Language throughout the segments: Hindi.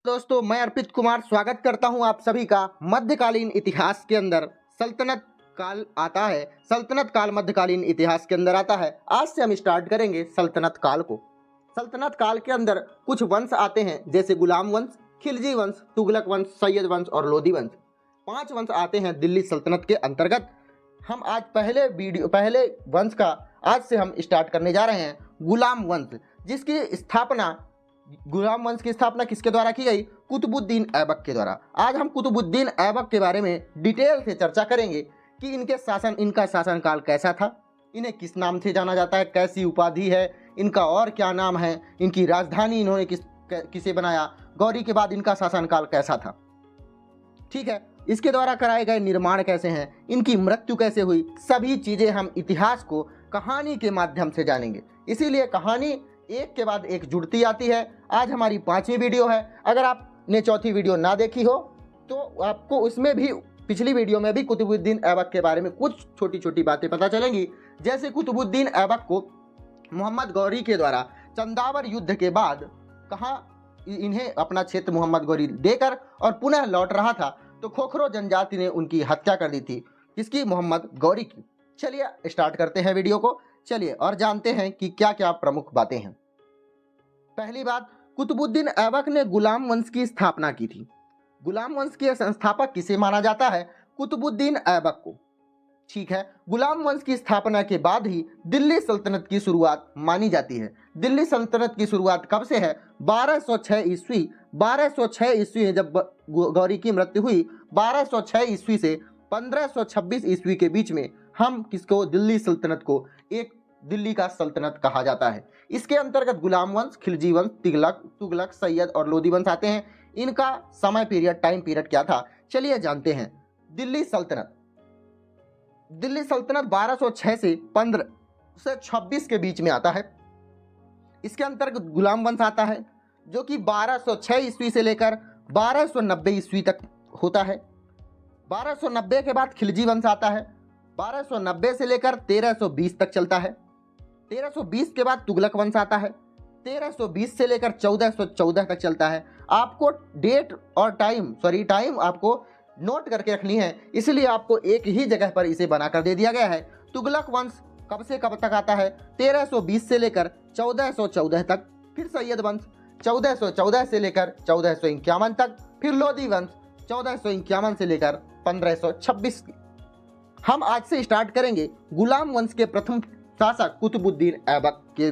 दोस्तों, मैं अर्पित कुमार स्वागत करता हूं आप सभी का। मध्यकालीन इतिहास के अंदर सल्तनत काल आता है। सल्तनत काल मध्यकालीन इतिहास के अंदर आता है। आज से हम स्टार्ट करेंगे सल्तनत काल को। सल्तनत काल के अंदर कुछ वंश आते हैं, जैसे गुलाम वंश, खिलजी वंश, तुगलक वंश, सैयद वंश और लोदी वंश। 5 वंश आते हैं दिल्ली सल्तनत के अंतर्गत। हम आज पहले वंश का आज से हम स्टार्ट करने जा रहे हैं, गुलाम वंश, जिसकी स्थापना गुलाम वंश की स्थापना किसके द्वारा की गई? कुतुबुद्दीन ऐबक के द्वारा। आज हम कुतुबुद्दीन ऐबक के बारे में डिटेल से चर्चा करेंगे कि इनका शासनकाल कैसा था, इन्हें किस नाम से जाना जाता है, कैसी उपाधि है इनका और क्या नाम है, इनकी राजधानी इन्होंने किसे बनाया, गौरी के बाद इनका शासनकाल कैसा था। ठीक है, इसके द्वारा कराए गए निर्माण कैसे हैं, इनकी मृत्यु कैसे हुई, सभी चीज़ें हम इतिहास को कहानी के माध्यम से जानेंगे। इसीलिए कहानी एक के बाद एक जुड़ती आती है। आज हमारी 5वीं वीडियो है। अगर आपने 4थी वीडियो ना देखी हो तो आपको उसमें भी, पिछली वीडियो में भी कुतुबुद्दीन ऐबक के बारे में कुछ छोटी छोटी बातें पता चलेंगी। जैसे कुतुबुद्दीन ऐबक को मोहम्मद गौरी के द्वारा चंदावर युद्ध के बाद कहाँ इन्हें अपना क्षेत्र मोहम्मद गौरी देकर और पुनः लौट रहा था तो खोखरो जनजाति ने उनकी हत्या कर दी थी। किसकी? मोहम्मद गौरी की। चलिए स्टार्ट करते हैं वीडियो को। चलिए और जानते हैं कि क्या क्या प्रमुख बातें हैं। पहली बात, कुतुबुद्दीन ऐबक ने गुलाम वंश की स्थापना की थी। गुलाम वंश के संस्थापक किसे माना जाता है? कुतुबुद्दीन ऐबक को। ठीक है, गुलाम वंश की स्थापना के बाद ही दिल्ली सल्तनत की शुरुआत मानी जाती है। दिल्ली सल्तनत की शुरुआत कब से है? 1206 ईस्वी। 1206 ईस्वी में जब गौरी की मृत्यु हुई, 1206 ईस्वी से 1526 ईस्वी के बीच में हम किसको? दिल्ली सल्तनत को एक दिल्ली का सल्तनत कहा जाता है। इसके अंतर्गत गुलाम वंश, खिलजी वंश, तुगलक, सैयद और लोदी वंश आते हैं। इनका समय पीरियड, टाइम पीरियड क्या था, चलिए जानते हैं। दिल्ली सल्तनत 1206 से 1526 के बीच में आता है। इसके अंतर्गत गुलाम वंश आता है, जो कि 1206 ईस्वी से लेकर 1290 ईस्वी तक होता है। 1290 के बाद खिलजी वंश आता है, 1290 से लेकर 1320 तक चलता है। 1320 के बाद तुगलक वंश आता है, 1320 से लेकर 1414 तक चलता है। आपको डेट और टाइम आपको नोट करके रखनी है, इसलिए आपको एक ही जगह पर इसे बनाकर दे दिया गया है। तुगलक वंश कब से कब तक आता है? 1320 से लेकर 1414 तक। फिर सैयद वंश 1414 से लेकर 1451 तक। फिर लोदी वंश 1451 से लेकर 1526। हम आज से स्टार्ट करेंगे गुलाम वंश के प्रथम शासक कुतुबुद्दीन ऐबक के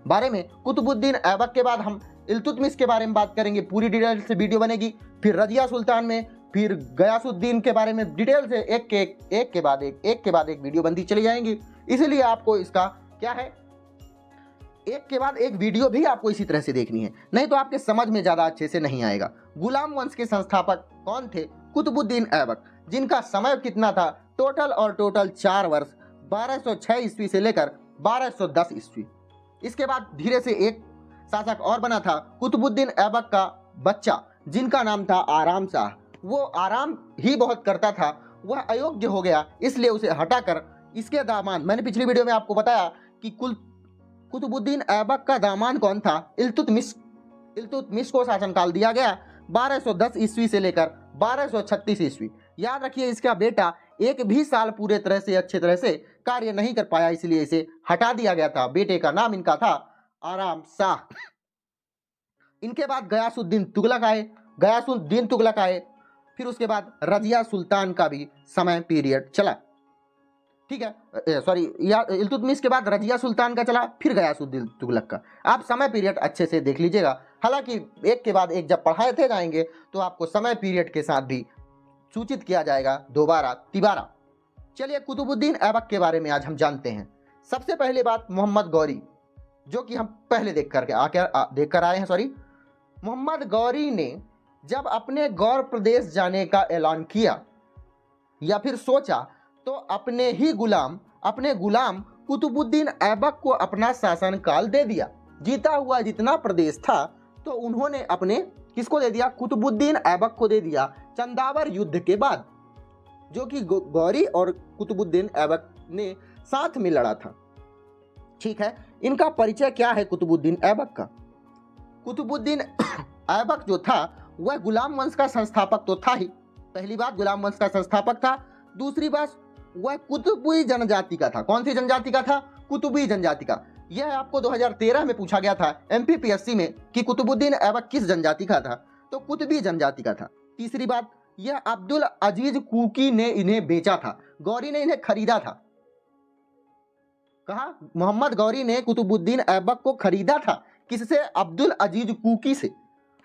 बारे में। कुतुबुद्दीन ऐबक के बाद हम इल्तुतमिश के बारे में बात करेंगे, पूरी डिटेल से वीडियो बनेगी। फिर रजिया सुल्तान में, फिर गयासुद्दीन के बारे में डिटेल से एक के बाद एक वीडियो बनती चली जाएंगी। इसलिए आपको इसका क्या है, एक के बाद एक वीडियो भी आपको इसी तरह से देखनी है, नहीं तो आपके समझ में ज़्यादा अच्छे से नहीं आएगा। गुलाम वंश के संस्थापक कौन थे? कुतुबुद्दीन ऐबक, जिनका समय कितना था? टोटल 4 वर्ष, 1206 ईस्वी से लेकर 1210 ईस्वी। इसके बाद धीरे से एक शासक और बना था, कुतुबुद्दीन ऐबक का बच्चा, जिनका नाम था आराम शाह। वो आराम ही बहुत करता था, वह अयोग्य हो गया, इसलिए उसे हटाकर इसके दामाद, मैंने पिछली वीडियो में आपको बताया कि कुतुबुद्दीन ऐबक का दामाद कौन था? इल्तुतमिश को शासनकाल दिया गया 1210 ईस्वी से लेकर 1236 ईस्वी। याद रखिए, इसका बेटा एक भी साल पूरे तरह से अच्छे तरह से कार्य नहीं कर पाया, इसलिए इसे हटा दिया गया था। बेटे का नाम इनका था आराम शाह। इनके बाद गयासुद्दीन तुगलक आए। फिर उसके बाद रजिया सुल्तान का भी समय पीरियड चला। ठीक है, इल्तुतमिश के बाद रजिया सुल्तान का चला, फिर गयासुद्दीन तुगलक का। आप समय पीरियड अच्छे से देख लीजिएगा। हालांकि एक के बाद एक जब पढ़ाते जाएंगे तो आपको समय पीरियड के साथ भी सूचित किया जाएगा दोबारा तिबारा। चलिए कुतुबुद्दीन ऐबक के बारे में आज हम जानते हैं। सबसे पहले बात, मोहम्मद गौरी, जो कि हम पहले देख कर आए हैं। मोहम्मद गौरी ने जब अपने गौर प्रदेश जाने का ऐलान किया या फिर सोचा, तो अपने गुलाम कुतुबुद्दीन ऐबक को अपना शासनकाल दे दिया। जीता हुआ जितना प्रदेश था तो उन्होंने अपने किसको दे दिया? कुतुबुद्दीन ऐबक को दे दिया, चंदावर युद्ध के बाद, जो कि गौरी और कुतुबुद्दीन ऐबक ने साथ में लड़ा था। ठीक है, इनका परिचय क्या है कुतुबुद्दीन ऐबक का? कुतुबुद्दीन ऐबक जो था वह गुलाम वंश का संस्थापक तो था ही, पहली बात गुलाम वंश का संस्थापक था। दूसरी बात वह कुतुबी जनजाति का था। कौन सी जनजाति का था? कुतुबी जनजाति का। यह आपको 2013 में पूछा गया था एमपीपीएससी में कि कुतुबुद्दीन ऐबक किस जनजाति का था, तो कुतुबी जनजाति का था। तीसरी बात, यह अब्दुल अजीज कुकी ने इन्हें बेचा था, गौरी ने इन्हें खरीदा था। कहा? मोहम्मद गौरी ने कुतुबुद्दीन ऐबक को खरीदा था। किससे? अब्दुल अजीज कुकी से।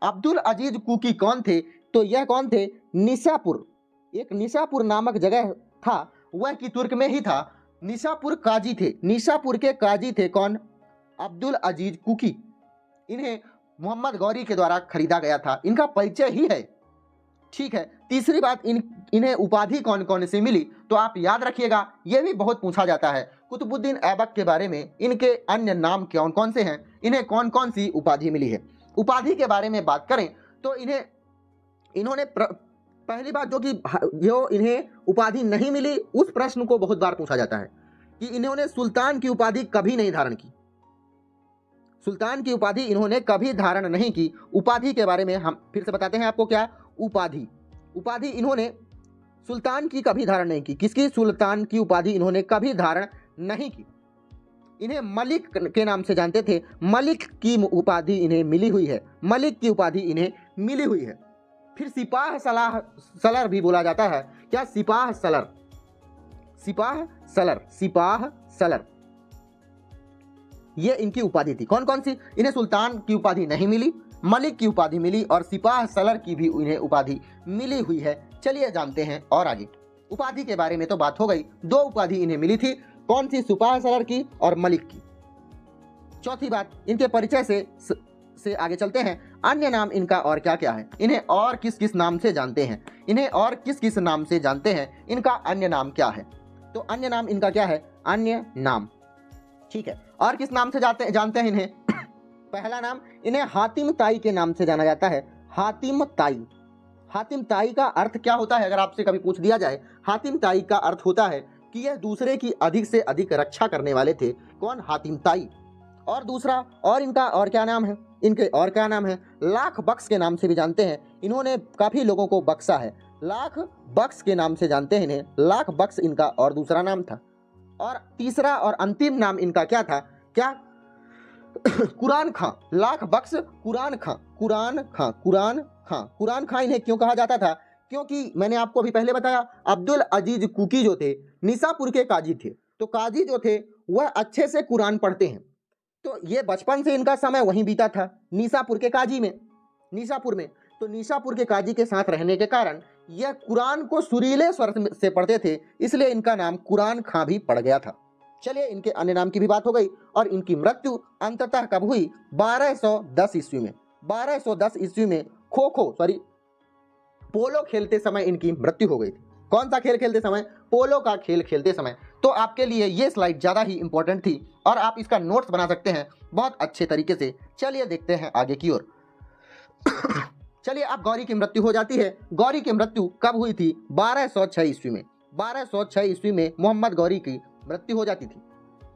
अब्दुल अजीज कुकी कौन थे? तो यह कौन थे? निशापुर, एक निशापुर नामक जगह था, वह की तुर्क में ही था। निशापुर काजी थे, निशापुर के काजी थे कौन? अब्दुल अजीज कुकी। इन्हें मोहम्मद गौरी के द्वारा खरीदा गया था, इनका परिचय ही है। ठीक है। तीसरी बात, इन्हें उपाधि कौन कौन सी मिली, तो आप याद रखिएगा, यह भी बहुत पूछा जाता है कुतुबुद्दीन ऐबक के बारे में, इनके अन्य नाम कौन कौन से हैं, इन्हें कौन कौन सी उपाधि मिली है। उपाधि के बारे में बात करें तो इन्होंने पहली बात जो इन्हें उपाधि नहीं मिली, उस प्रश्न को बहुत बार पूछा जाता है कि इन्होंने सुल्तान की उपाधि कभी नहीं धारण की। सुल्तान की उपाधि इन्होंने कभी धारण नहीं की। उपाधि के बारे में हम फिर से बताते हैं आपको, क्या उपाधि इन्होंने सुल्तान की कभी धारण नहीं की। किसकी? सुल्तान की उपाधि इन्होंने कभी धारण नहीं की। इन्हें मलिक के नाम से जानते थे, मलिक की उपाधि इन्हें मिली हुई है, मलिक की उपाधि इन्हें मिली हुई है। फिर सिपाह सलर भी बोला जाता है। क्या? सिपाह सलर, ये इनकी उपाधि थी। कौन कौन सी? इन्हें सुल्तान की उपाधि नहीं मिली, मलिक की उपाधि मिली और सिपाह सलर की भी इन्हें उपाधि मिली हुई है। चलिए जानते हैं और आगे। उपाधि के बारे में तो बात हो गई, दो उपाधि इन्हें मिली थी, कौन सी? सिपाह सलर की और मलिक की। चौथी बात, इनके परिचय से आगे चलते हैं। अन्य नाम इनका और क्या क्या है, इन्हें और किस किस नाम से जानते हैं, इनका अन्य नाम क्या है? तो अन्य नाम इनका क्या है? अन्य नाम। ठीक है। और किस नाम से जानते हैं इन्हें? पहला नाम, इन्हें हातिम ताई के नाम से जाना जाता है। हातिम ताई का अर्थ क्या होता है? अगर आपसे कभी पूछ दिया जाए, हातिम ताई का अर्थ होता है कि यह दूसरे की अधिक से अधिक रक्षा करने वाले थे। कौन? हातिम ताई। और दूसरा, और इनका और क्या नाम है? लाख बख्श के नाम से भी जानते हैं। इन्होंने काफी लोगों को बख्शा है, लाख बख्श के नाम से जानते हैं इन्हें। लाख बख्श इनका और दूसरा नाम था। और तीसरा और अंतिम नाम इनका क्या था? क्या? कुरान खां। लाख बख्श कुरान खां इन्हें क्यों कहा जाता था? क्योंकि मैंने आपको अभी पहले बताया, अब्दुल अजीज कुकी जो थे निशापुर के काजी थे, तो काजी जो थे वह अच्छे से कुरान पढ़ते हैं, तो ये बचपन से इनका समय वहीं बीता था, निशापुर के काजी में, तो निशापुर के काजी के साथ रहने के कारण यह कुरान को सुरीले स्वर से पढ़ते थे, इसलिए इनका नाम कुरान खां भी पड़ गया था। चलिए, इनके अन्य नाम की भी बात हो गई। और इनकी मृत्यु अंततः कब हुई? 1210 ईस्वी में। 1210 ईस्वी में पोलो खेलते समय इनकी मृत्यु हो गई थी। कौन सा खेल खेलते समय? पोलो का खेल खेलते समय। तो आपके लिए ये स्लाइड ज़्यादा ही इंपॉर्टेंट थी और आप इसका नोट्स बना सकते हैं बहुत अच्छे तरीके से। चलिए देखते हैं आगे की ओर। चलिए, अब गौरी की मृत्यु हो जाती है। गौरी की मृत्यु कब हुई थी? 1206 ईस्वी में। 1206 ईस्वी में मोहम्मद गौरी की मृत्यु हो जाती थी।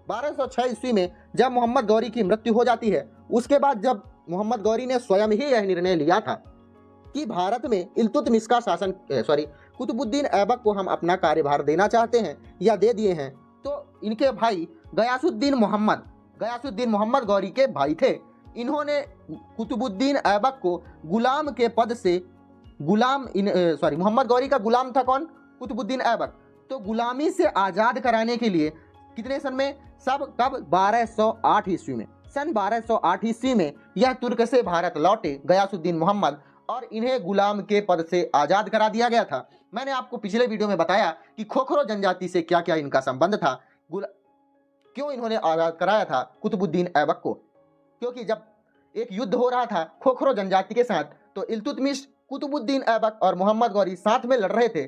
1206 ईस्वी में जब मोहम्मद गौरी की मृत्यु हो जाती है, उसके बाद जब मोहम्मद गौरी ने स्वयं ही यह निर्णय लिया था कि भारत में इल्तुतमिश का शासन कुतुबुद्दीन ऐबक को हम अपना कार्यभार देना चाहते हैं या दे दिए हैं, तो इनके भाई गयासुद्दीन मोहम्मद गौरी के भाई थे। इन्होंने कुतुबुद्दीन ऐबक को गुलाम के पद से मोहम्मद गौरी का गुलाम था कौन? कुतुबुद्दीन ऐबक। तो गुलामी से आज़ाद कराने के लिए कितने सन में? कब? 1208 ईस्वी में। सन 1208 ईस्वी में यह तुर्क से भारत लौटे गयासुद्दीन मोहम्मद और इन्हें गुलाम के पद से आज़ाद करा दिया गया था। मैंने आपको पिछले वीडियो में बताया कि खोखरो जनजाति से क्या क्या इनका संबंध था, क्यों इन्होंने आज़ाद कराया था कुतुबुद्दीन ऐबक को। क्योंकि जब एक युद्ध हो रहा था खोखरो जनजाति के साथ, तो इल्तुतमिश, कुतुबुद्दीन ऐबक और मोहम्मद गौरी साथ में लड़ रहे थे।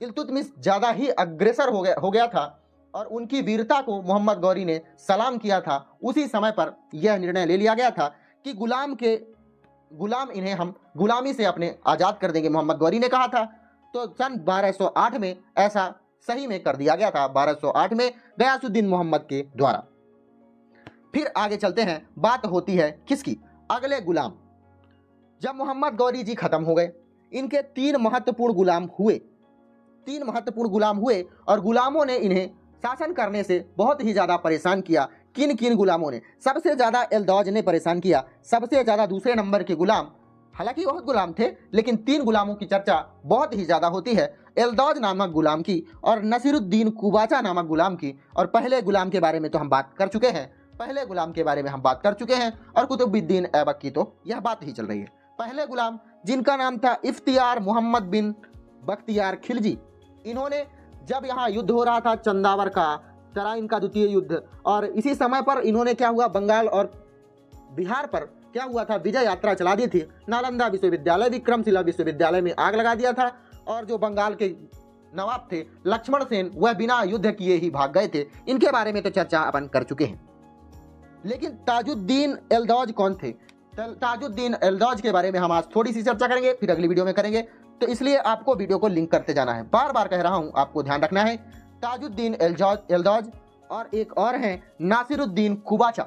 इल्तुतमिश ज़्यादा ही अग्रेसर हो गया था और उनकी वीरता को मोहम्मद गौरी ने सलाम किया था। उसी समय पर यह निर्णय ले लिया गया था कि गुलाम इन्हें हम गुलामी से अपने आज़ाद कर देंगे, मोहम्मद गौरी ने कहा था। तो सन 1208 में ऐसा सही में कर दिया गया था, 1208 में गयासुद्दीन मोहम्मद के द्वारा। फिर आगे चलते हैं, बात होती है किसकी? अगले गुलाम। जब मोहम्मद गौरी जी खत्म हो गए, इनके 3 महत्वपूर्ण गुलाम हुए, 3 महत्वपूर्ण गुलाम हुए और गुलामों ने इन्हें शासन करने से बहुत ही ज़्यादा परेशान किया। किन किन गुलामों ने? सबसे ज़्यादा एलदौज ने परेशान किया, सबसे ज़्यादा दूसरे नंबर के गुलाम, हालांकि बहुत गुलाम थे लेकिन 3 गुलामों की चर्चा बहुत ही ज़्यादा होती है, एलदौज नामक गुलाम की और नसीरुद्दीन कुबाचा नामक गुलाम की। और पहले गुलाम के बारे में तो हम बात कर चुके हैं, पहले गुलाम के बारे में हम बात कर चुके हैं और कुतुबुद्दीन ऐबक की तो यह बात ही चल रही है। पहले गुलाम जिनका नाम था इफ्तियार मोहम्मद बिन बख्तियार खिलजी, इन्होंने जब यहाँ युद्ध हो रहा था चंदावर का, तराइन का द्वितीय युद्ध, और इसी समय पर इन्होंने क्या हुआ, बंगाल और बिहार पर क्या हुआ था, विजय यात्रा चला दी थी। नालंदा विश्वविद्यालय, विक्रमशिला विश्वविद्यालय में आग लगा दिया था और जो बंगाल के नवाब थे लक्ष्मण सेन, वह बिना युद्ध किए ही भाग गए थे। इनके बारे में तो चर्चा अपन कर चुके हैं। लेकिन ताजुद्दीन एलदौज कौन थे? ताजुद्दीन एलदौज के बारे में हम आज थोड़ी सी चर्चा करेंगे, फिर अगली वीडियो में करेंगे, तो इसलिए आपको वीडियो को लिंक करते जाना है। बार बार कह रहा हूं, आपको ध्यान रखना है। ताजुद्दीन एलदौज और एक और हैं नासिरुद्दीन कुबाचा,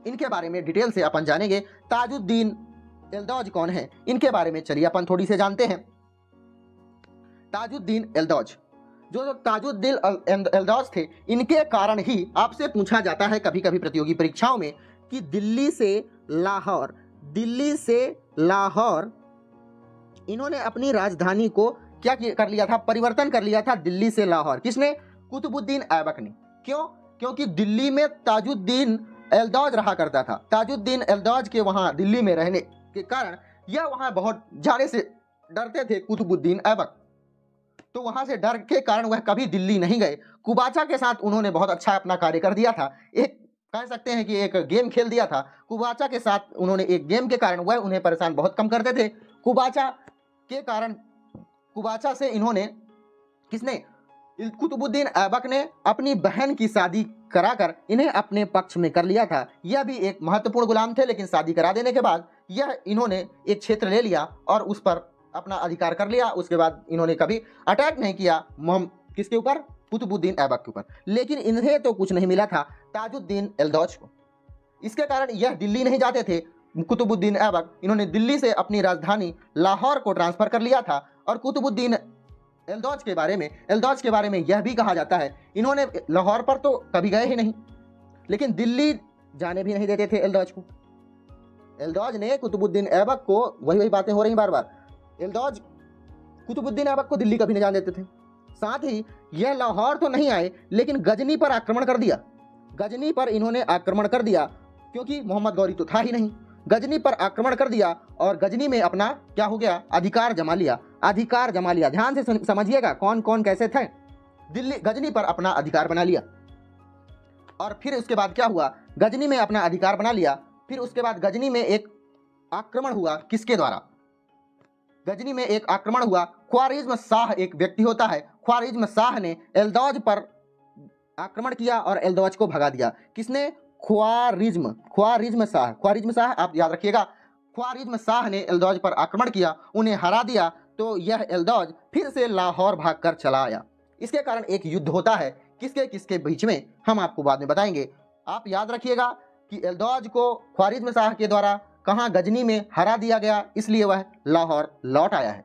इनके बारे में डिटेल से अपन जानेंगे। ताजुद्दीन एलदौज कौन है, इनके बारे में चलिए अपन थोड़ी से जानते हैं। ताजुद्दीन एलदौज, जो ताजुद्दीन एलदौज थे, इनके कारण ही आपसे पूछा जाता है कभी कभी प्रतियोगी परीक्षाओं में कि दिल्ली से लाहौर इन्होंने अपनी राजधानी को क्या कर लिया था, परिवर्तन कर लिया था दिल्ली से लाहौर। किसने? कुतुबुद्दीन ऐबक ने। क्यों? क्योंकि दिल्ली में ताजुद्दीन एलदौज रहा करता था। ताजुद्दीन एलदौज के वहां दिल्ली में रहने के कारण यह वहां बहुत जाने से डरते थे कुतुबुद्दीन ऐबक, तो वहां से डर के कारण वह कभी दिल्ली नहीं गए। कुबाचा के साथ उन्होंने बहुत अच्छा अपना कार्य कर दिया था, एक कह सकते हैं कि एक गेम खेल दिया था। कुबाचा के साथ उन्होंने एक गेम के कारण वह उन्हें परेशान बहुत कम करते थे। कुबाचा के कारण, कुबाचा से इन्होंने, किसने? कुतुबुद्दीन ऐबक ने अपनी बहन की शादी कराकर इन्हें अपने पक्ष में कर लिया था। यह भी एक महत्वपूर्ण गुलाम थे, लेकिन शादी करा देने के बाद यह इन्होंने एक क्षेत्र ले लिया और उस पर अपना अधिकार कर लिया। उसके बाद इन्होंने कभी अटैक नहीं किया किसके ऊपर? कुतुबुद्दीन ऐबक के ऊपर। लेकिन इन्हें तो कुछ नहीं मिला था ताजुद्दीन एलदौज को, इसके कारण यह दिल्ली नहीं जाते थे कुतुबुद्दीन ऐबक। इन्होंने दिल्ली से अपनी राजधानी लाहौर को ट्रांसफर कर लिया था। और कुतुबुद्दीन एलदौज के बारे में यह भी कहा जाता है, इन्होंने लाहौर पर तो कभी गए ही नहीं, लेकिन दिल्ली जाने भी नहीं देते थे एलदौज को। एलदौज ने कुतुबुद्दीन ऐबक को, वही बातें हो रही बार बार, एलदौज कुतुबुद्दीन ऐबक को दिल्ली कभी नहीं जाने देते थे। साथ ही यह लाहौर तो नहीं आए, लेकिन गजनी पर आक्रमण कर दिया। गजनी पर इन्होंने आक्रमण कर दिया, क्योंकि मोहम्मद गौरी तो था ही नहीं। गजनी पर आक्रमण कर दिया और गजनी में अपना क्या हो गया, अधिकार जमा लिया। ध्यान से समझिएगा कौन कौन कैसे थे। दिल्ली गजनी पर अपना अधिकार बना लिया और फिर उसके बाद क्या हुआ, गजनी में अपना अधिकार बना लिया। फिर उसके बाद गजनी में एक आक्रमण हुआ, किसके द्वारा? गजनी में एक आक्रमण हुआ, ख्वारिज्म शाह एक व्यक्ति होता है, ख्वारिज्म शाह ने एलदौज पर आक्रमण किया और एलदौज को भगा दिया। किसने? ख्वारिज्म शाह, आप याद रखिएगा, ख्वारिज्म शाह ने एलदौज पर आक्रमण किया, उन्हें हरा दिया, तो यह एलदौज फिर से लाहौर भागकर चला आया। इसके कारण एक युद्ध होता है, किसके किसके बीच में, हम आपको बाद में बताएंगे। आप याद रखिएगा कि एलदौज को ख्वारिज्म शाह के द्वारा कहां, गजनी में हरा दिया गया, इसलिए वह लाहौर लौट आया है।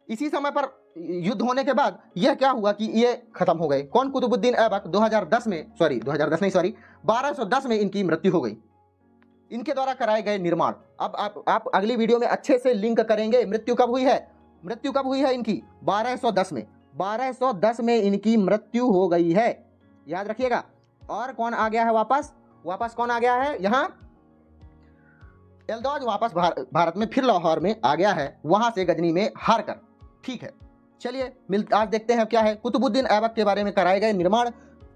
इसी समय पर युद्ध होने के बाद यह क्या हुआ कि ये खत्म हो गए। कौन? कुतुबुद्दीन ऐबक। 1210 में इनकी मृत्यु हो गई। इनके द्वारा कराए गए निर्माण, अब आप अगली वीडियो में अच्छे से लिंक करेंगे। मृत्यु कब हुई है इनकी? 1210 में इनकी मृत्यु हो गई है, याद रखिएगा। और कौन आ गया है वापस कौन आ गया है यहाँ? एलदौज वापस भारत में फिर लाहौर में आ गया है, वहां से गजनी में हार कर। ठीक है, चलिए आज देखते हैं क्या है। कुतुबुद्दीन ऐबक के बारे में कराए गए निर्माण।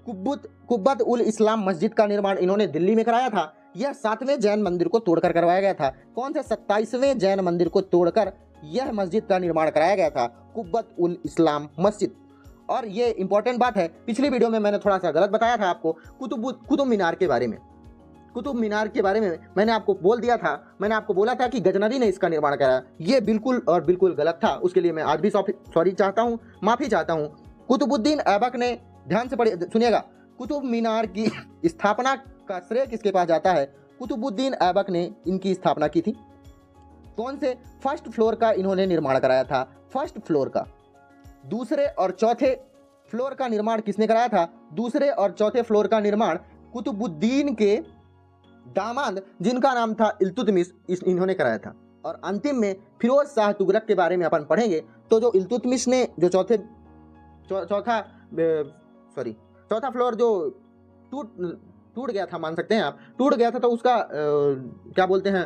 कुब्बत उल इस्लाम मस्जिद का निर्माण इन्होंने दिल्ली में कराया था। यह 7वें जैन मंदिर को तोड़कर करवाया गया था। कौन से? 27वें जैन मंदिर को तोड़कर यह मस्जिद का निर्माण कराया गया था, कुब्बत उल इस्लाम मस्जिद। और ये इंपॉर्टेंट बात है, पिछली वीडियो में मैंने थोड़ा सा गलत बताया था आपको कुतुब मीनार के बारे में। कुतुब मीनार के बारे में मैंने आपको बोला था कि गजनवी ने इसका निर्माण कराया। ये बिल्कुल गलत था। उसके लिए मैं आज भी माफी चाहता हूँ। कुतुबुद्दीन ऐबक ने, ध्यान से सुनिएगा, कुतुब मीनार की स्थापना का श्रेय किसके पास जाता है? कुतुबुद्दीन ऐबक ने इनकी स्थापना की थी। कौन से फर्स्ट फ्लोर का इन्होंने निर्माण कराया था? फर्स्ट फ्लोर का। दूसरे और चौथे फ्लोर का निर्माण किसने कराया था? दूसरे और चौथे फ्लोर का निर्माण कुतुबुद्दीन के दामाद जिनका नाम था इल्तुतमिश, इन्होंने कराया था। और अंतिम में फिरोज शाह तुगलक के बारे में अपन पढ़ेंगे। तो जो इल्तुतमिश ने जो चौथा फ्लोर जो टूट गया था, मान सकते हैं आप, टूट गया था, तो उसका क्या बोलते हैं,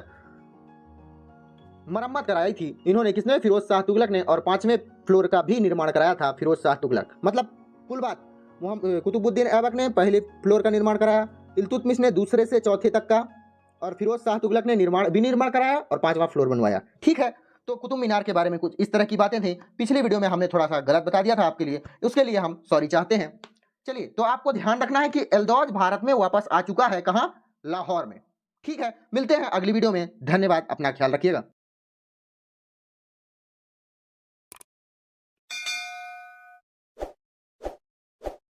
मरम्मत कराई थी इन्होंने। किसने? फिरोज शाह तुगलक ने। और 5वें फ्लोर का भी निर्माण कराया था फिरोज शाह तुगलक। मतलब कुल बात, कुतुबुद्दीन ऐबक ने पहले फ्लोर का निर्माण कराया, इल्तुतमिश ने दूसरे से चौथे तक का, और फिरोज शाह तुगलक ने निर्माण कराया और 5वां फ्लोर बनवाया। ठीक है, तो कुतुब मीनार के बारे में कुछ इस तरह की बातें थी। पिछले वीडियो में हमने थोड़ा सा गलत बता दिया था आपके लिए, उसके लिए हम सॉरी चाहते हैं। चलिए, तो आपको ध्यान रखना है कि एल्दौज भारत में वापस आ चुका है। कहाँ? लाहौर में। ठीक है, मिलते हैं अगली वीडियो में। धन्यवाद, अपना ख्याल रखिएगा।